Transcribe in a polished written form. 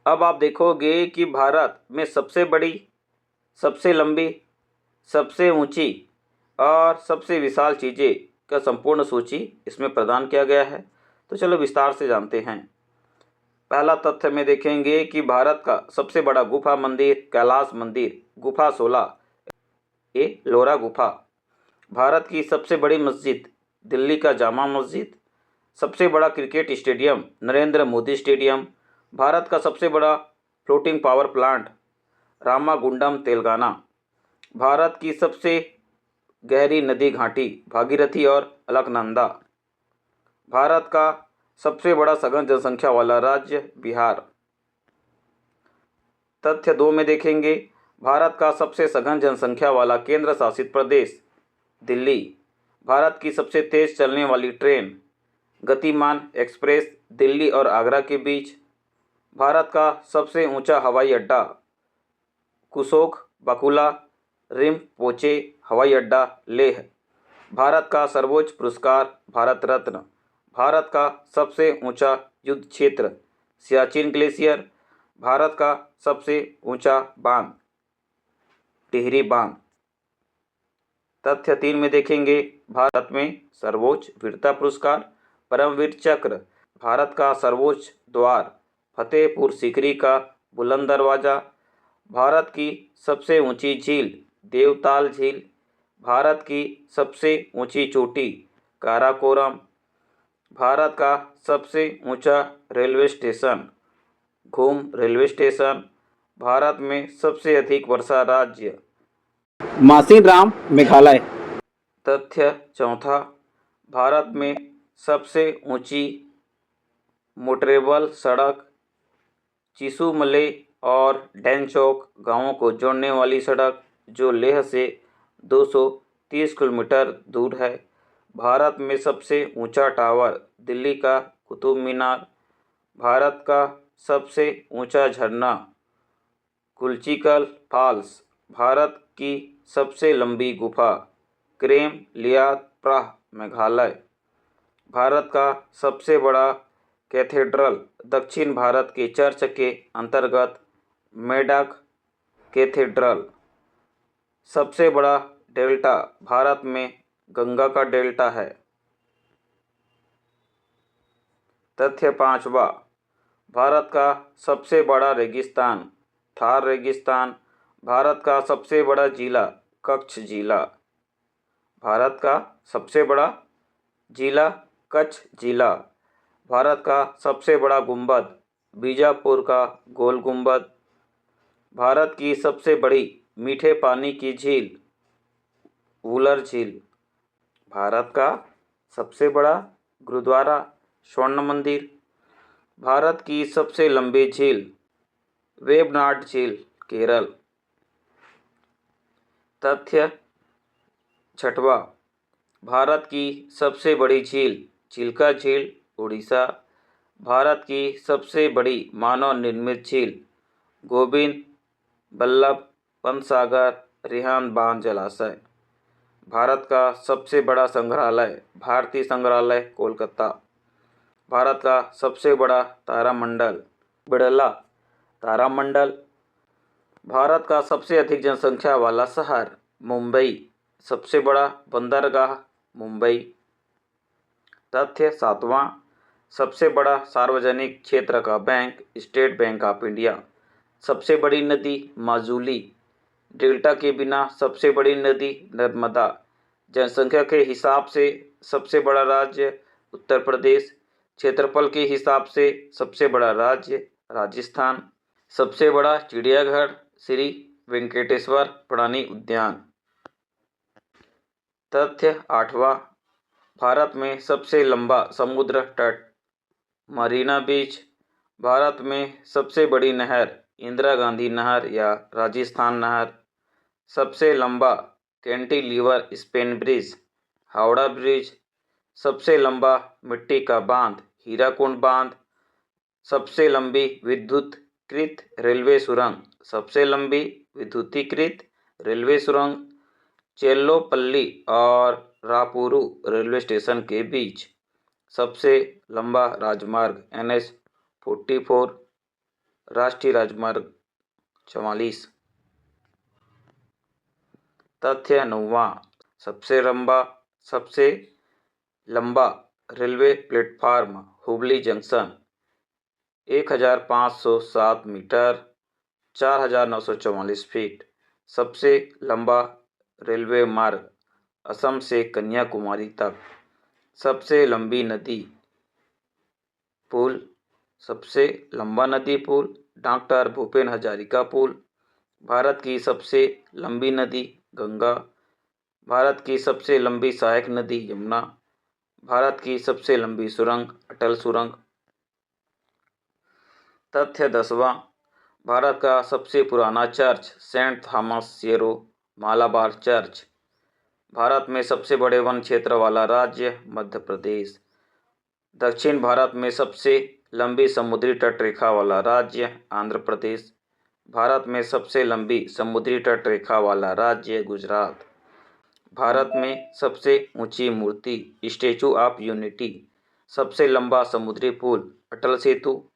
अब आप देखोगे कि भारत में सबसे बड़ी, सबसे लंबी, सबसे ऊंची और सबसे विशाल चीज़ें का संपूर्ण सूची इसमें प्रदान किया गया है। तो चलो विस्तार से जानते हैं। पहला तथ्य में देखेंगे कि भारत का सबसे बड़ा गुफा मंदिर कैलाश मंदिर गुफा 16 एलोरा गुफा। भारत की सबसे बड़ी मस्जिद दिल्ली का जामा मस्जिद। सबसे बड़ा cricket stadium Narendra Modi stadium. Bharat का सबसे बड़ा floating power plant Ramagundam Telangana. Bharat की सबसे गहरी नदी घाटी भागीरथी और अलकनंदा। भारत का सबसे बड़ा सघन जनसंख्या वाला राज्य बिहार। तथ्य 2 में देखेंगे भारत का सबसे सघन जनसंख्या वाला केंद्र शासित प्रदेश दिल्ली। भारत की सबसे तेज चलने वाली ट्रेन गतिमान एक्सप्रेस दिल्ली और आगरा के बीच। भारत का सबसे ऊंचा हवाई अड्डा कुशोक बकुला रिम्पोचे हवाई अड्डा लेह। भारत का सर्वोच्च पुरस्कार भारत रत्न। भारत का सबसे ऊंचा युद्ध क्षेत्र सियाचिन ग्लेशियर। भारत का सबसे ऊंचा बांध टिहरी बांध। तथ्य 3 में देखेंगे भारत में सर्वोच्च वीरता पुरस्कार परमवीर चक्र। भारत का सर्वोच्च द्वार फतेहपुर सीकरी का बुलंद दरवाज़ा। भारत की सबसे ऊंची झील देवताल झील। भारत की सबसे ऊंची चोटी काराकोरम। भारत का सबसे ऊंचा रेलवे स्टेशन घूम रेलवे स्टेशन। भारत में सबसे अधिक वर्षा राज्य मासीराम मेघालय। तथ्य 4 भारत में सबसे ऊंची मोटरेबल सड़क चिसूमले और डेनचौक गांवों को जोड़ने वाली सड़क जो लेह से 230 किलोमीटर दूर है। भारत में सबसे ऊंचा टावर दिल्ली का कुतुब मीनार। भारत का सबसे ऊंचा झरना कुल्चिकल फॉल्स। भारत की सबसे लंबी गुफा क्रेम लियात प्राह मेघालय। भारत का सबसे बड़ा कैथेड्रल दक्षिण भारत के चर्च के अंतर्गत मेडक कैथेड्रल। सबसे बड़ा डेल्टा भारत में गंगा का डेल्टा है। तथ्य 5 भारत का सबसे बड़ा रेगिस्तान थार रेगिस्तान। भारत का सबसे बड़ा जिला कच्छ जिला। भारत का सबसे बड़ा जिला कच्छ जिला। भारत का सबसे बड़ा गुंबद बीजापुर का गोल गुंबद। भारत की सबसे बड़ी मीठे पानी की झील वुलर झील। भारत का सबसे बड़ा गुरुद्वारा स्वर्ण मंदिर। भारत की सबसे लंबी झील वेबनाड झील केरल। तथ्य 6 भारत की सबसे बड़ी झील चिल्का झील उड़ीसा। भारत की सबसे बड़ी मानव निर्मित झील गोविंद बल्लभ पंत सागर रिहान बांध जलाशय। भारत का सबसे बड़ा संग्रहालय भारतीय संग्रहालय कोलकाता। भारत का सबसे बड़ा तारामंडल बिड़ला तारामंडल। भारत का सबसे अधिक जनसंख्या वाला शहर मुंबई। सबसे बड़ा बंदरगाह मुंबई। तथ्य 7 सबसे बड़ा सार्वजनिक क्षेत्र का bank state bank of India. सबसे बड़ी नदी माजुली। डेल्टा के बिना सबसे बड़ी नदी नर्मदा। जनसंख्या के हिसाब से सबसे बड़ा राज्य उत्तर प्रदेश। क्षेत्रफल के हिसाब से सबसे बड़ा राज्य राजस्थान। सबसे बड़ा चिड़ियाघर श्री वेंकटेश्वर प्राणी उद्यान। तथ्य 8 भारत में सबसे लंबा समुद्र तट मरीना बीच। भारत में सबसे बड़ी नहर इंदिरा गांधी नहर या राजस्थान नहर। सबसे लंबा cantilever Spain bridge Howrah bridge. सबसे लंबा मिट्टी का बांध हीराकुंड बांध। सबसे लंबी विद्युतीकृत रेलवे सुरंग सबसे लंबी विद्युतीकृत रेलवे सुरंग चेल्लोपल्ली और रापुरू रेलवे स्टेशन के बीच। सबसे लंबा राजमार्ग NH 44 राष्ट्रीय राजमार्ग 44। तथ्य 9वां, सबसे लंबा railway platform Hubli junction 1507 metre 4944 feet. सबसे लंबा रेलवे मार्ग असम से कन्याकुमारी तक। सबसे लंबी नदी पुल, सबसे लंबा नदी पुल डॉक्टर भूपेन हजारिका पुल। भारत की सबसे लंबी नदी गंगा। भारत की सबसे लंबी सहायक नदी यमुना। भारत की सबसे लंबी सुरंग अटल सुरंग। तथ्य 10वां, भारत का सबसे पुराना church Saint Thomas Syro Malabar church. Bharat में सबसे बड़े वन क्षेत्र वाला राज्य मध्य प्रदेश। दक्षिण भारत में सबसे लंबी समुद्री तट रेखा वाला राज्य आंध्र प्रदेश। भारत में सबसे लंबी समुद्री तट रेखा वाला राज्य गुजरात। भारत में सबसे ऊंची मूर्ति स्टैचू ऑफ यूनिटी। सबसे लंबा समुद्री पुल अटल सेतु